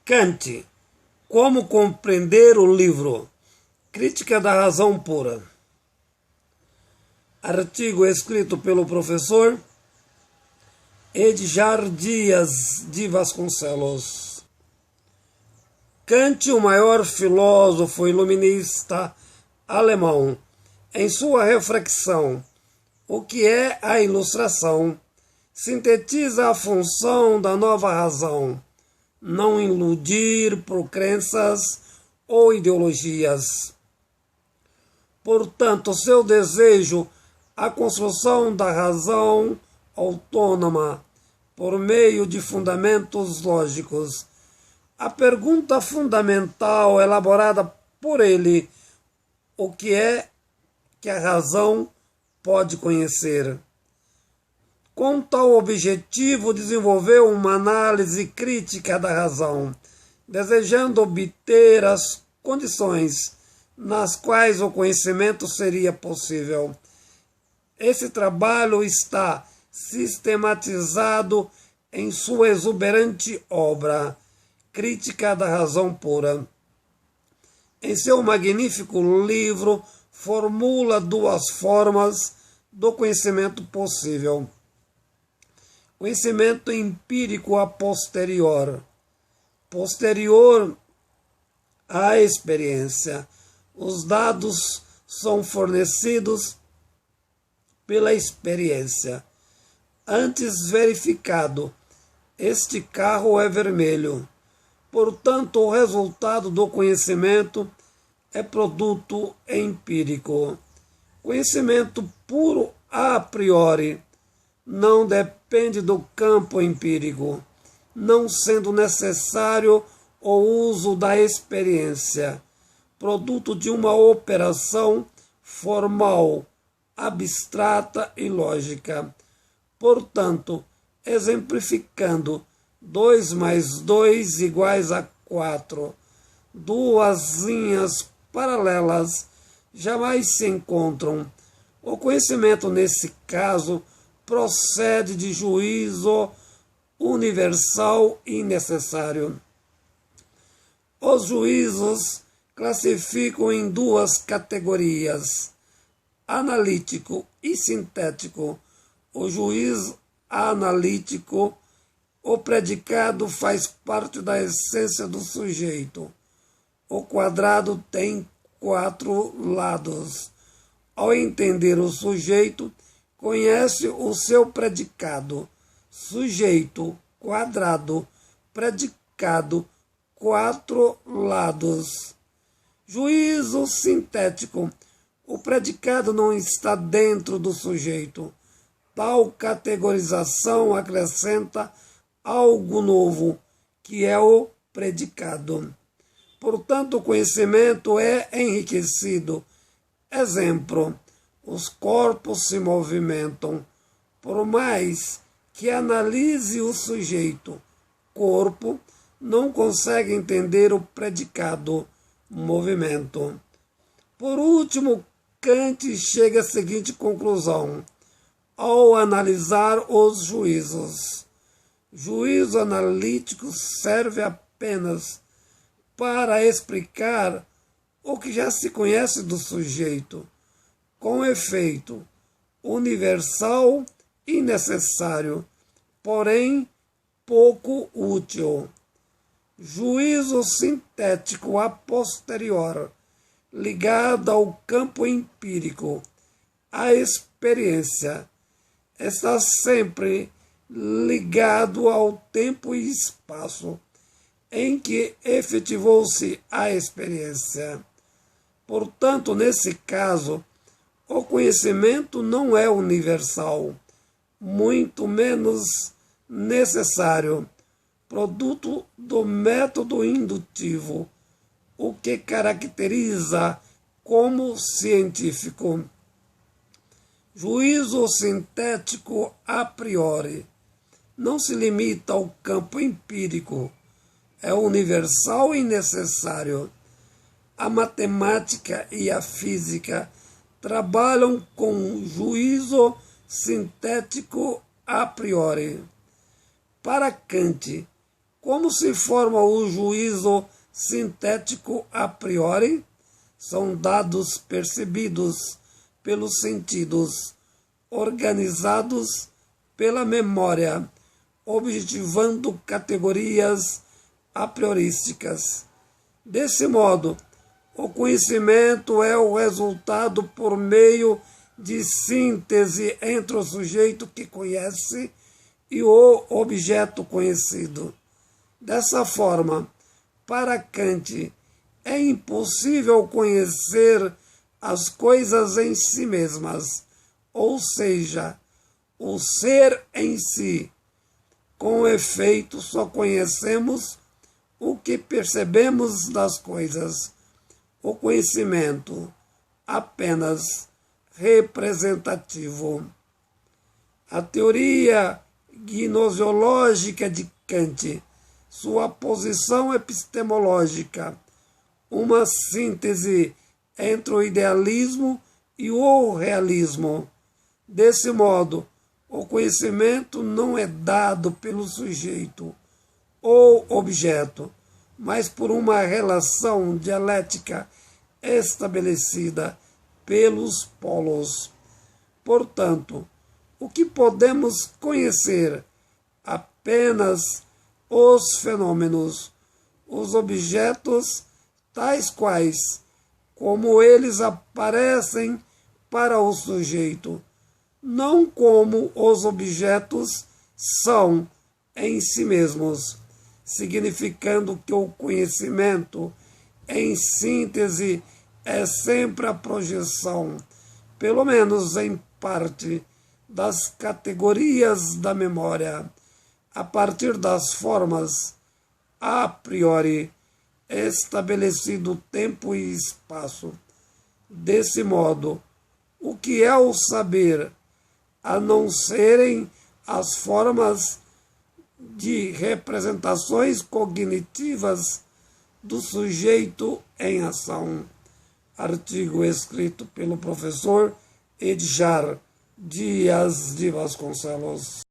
Kant, como compreender o livro? Crítica da razão pura. Artigo escrito pelo professor Edgar Dias de Vasconcelos. Kant, o maior filósofo iluminista alemão, em sua reflexão O que é a Ilustração, sintetiza a função da nova razão: não iludir por crenças ou ideologias. Portanto, seu desejo, a construção da razão autônoma por meio de fundamentos lógicos. A pergunta fundamental elaborada por ele: o que é que a razão pode conhecer? Com tal objetivo, desenvolveu uma análise crítica da razão, desejando obter as condições nas quais o conhecimento seria possível. Esse trabalho está sistematizado em sua exuberante obra, Crítica da Razão Pura. Em seu magnífico livro, formula duas formas do conhecimento possível: conhecimento empírico a posterior, posterior à experiência. Os dados são fornecidos pela experiência. Antes verificado, este carro é vermelho. Portanto, o resultado do conhecimento é produto empírico. Conhecimento puro a priori não depende do campo empírico, não sendo necessário o uso da experiência, produto de uma operação formal, abstrata e lógica. Portanto, exemplificando 2 mais 2 iguais a 4, duas linhas paralelas jamais se encontram. O conhecimento, nesse caso, procede de juízo universal e necessário. Os juízos classificam em duas categorias: analítico e sintético. O juízo analítico, o predicado faz parte da essência do sujeito. O quadrado tem 4 lados. Ao entender o sujeito, conhece o seu predicado. Sujeito, quadrado, predicado, 4 lados. Juízo sintético. O predicado não está dentro do sujeito. Tal categorização acrescenta algo novo, que é o predicado. Portanto, o conhecimento é enriquecido. Exemplo: os corpos se movimentam. Por mais que analise o sujeito, corpo, não consegue entender o predicado, movimento. Por último, Kant chega à seguinte conclusão ao analisar os juízos: juízo analítico serve apenas para explicar o que já se conhece do sujeito, com efeito universal e necessário, porém pouco útil. Juízo sintético a posterior, ligado ao campo empírico, à experiência, está sempre ligado ao tempo e espaço em que efetivou-se a experiência. Portanto, nesse caso, o conhecimento não é universal, muito menos necessário, produto do método indutivo, o que caracteriza como científico. Juízo sintético a priori não se limita ao campo empírico, é universal e necessário. A matemática e a física trabalham com juízo sintético a priori. Para Kant, Como se forma o juízo sintético a priori? São dados percebidos pelos sentidos, organizados pela memória, objetivando categorias a priorísticas. Desse modo, o conhecimento é o resultado por meio de síntese entre o sujeito que conhece e o objeto conhecido. Dessa forma, para Kant, é impossível conhecer as coisas em si mesmas, ou seja, o ser em si. Com efeito, só conhecemos o que percebemos das coisas. O conhecimento apenas representativo. A teoria gnoseológica de Kant, sua posição epistemológica, uma síntese entre o idealismo e o realismo. Desse modo, o conhecimento não é dado pelo sujeito ou objeto, mas por uma relação dialética estabelecida pelos polos. Portanto, o que podemos conhecer? Apenas os fenômenos, os objetos tais quais, como eles aparecem para o sujeito, não como os objetos são em si mesmos, significando que o conhecimento, em síntese, é sempre a projeção, pelo menos em parte, das categorias da memória, a partir das formas a priori estabelecido tempo e espaço. Desse modo, o que é o saber, a não serem as formas de representações cognitivas do sujeito em ação? Artigo escrito pelo professor Edjar Dias de Vasconcelos.